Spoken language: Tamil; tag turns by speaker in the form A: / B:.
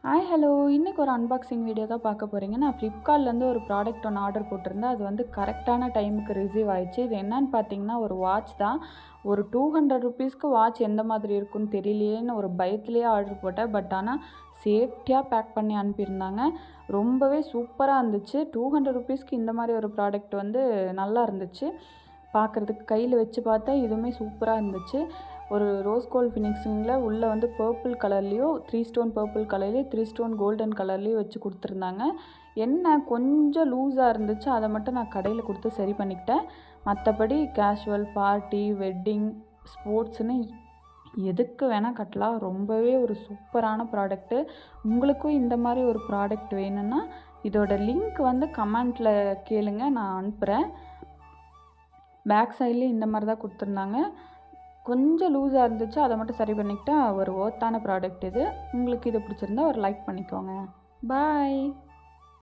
A: Hi hello! இன்றைக்கி ஒரு அன்பாக்சிங் வீடியோ தான் பார்க்க போகிறீங்க. நான் ஃப்ளிப்கார்ட்லேருந்து ஒரு ப்ராடக்ட் ஒன்று ஆர்டர் போட்டிருந்தேன். அது வந்து கரெக்டான டைமுக்கு ரிசீவ் ஆயிடுச்சு. இது என்னன்னு பார்த்தீங்கன்னா, ஒரு வாட்ச் தான். ஒரு ₹200க்கு வாட்ச் எந்த மாதிரி இருக்குன்னு தெரியலையேன்னு ஒரு பயத்திலேயே ஆர்டர் போட்டேன். பட் ஆனால் சேஃப்டியாக பேக் பண்ணி அனுப்பியிருந்தாங்க. ரொம்பவே சூப்பராக இருந்துச்சு. ₹200க்கு இந்த மாதிரி ஒரு ப்ராடக்ட் வந்து நல்லா இருந்துச்சு. பார்க்குறதுக்கு கையில் வச்சு பார்த்தா இதுவுமே சூப்பராக இருந்துச்சு. ஒரு ரோஸ் கோல்ட் ஃபினிஷிங்கில் உள்ளே வந்து பர்பிள் கலர்லேயும் 3 ஸ்டோன் பர்பிள் கலர்லேயும் 3 ஸ்டோன் கோல்டன் கலர்லேயும் வச்சு கொடுத்துருந்தாங்க. என்ன கொஞ்சம் லூஸாக இருந்துச்சு, அதை மட்டும் நான் கடையில் கொடுத்து சரி பண்ணிக்கிட்டேன். மற்றபடி கேஷுவல், பார்ட்டி, வெட்டிங், ஸ்போர்ட்ஸ்னு எதுக்கு வேணால் கட்டலாம். ரொம்பவே ஒரு சூப்பரான ப்ராடக்ட்டு. உங்களுக்கும் இந்த மாதிரி ஒரு ப்ராடக்ட் வேணும்னா இதோட லிங்க் வந்து கமெண்ட்டில் கேளுங்க, நான் அனுப்புகிறேன். பேக் சைட்லேயும் இந்த மாதிரி தான் கொடுத்துருந்தாங்க. கொஞ்சம் லூஸாக இருந்துச்சு, அதை மட்டும் சரி பண்ணிக்கிட்டா ஒரு ஒர்த்தான ப்ராடக்ட் இது. உங்களுக்கு இது பிடிச்சிருந்தா ஒரு லைக் பண்ணிக்கோங்க. பாய்.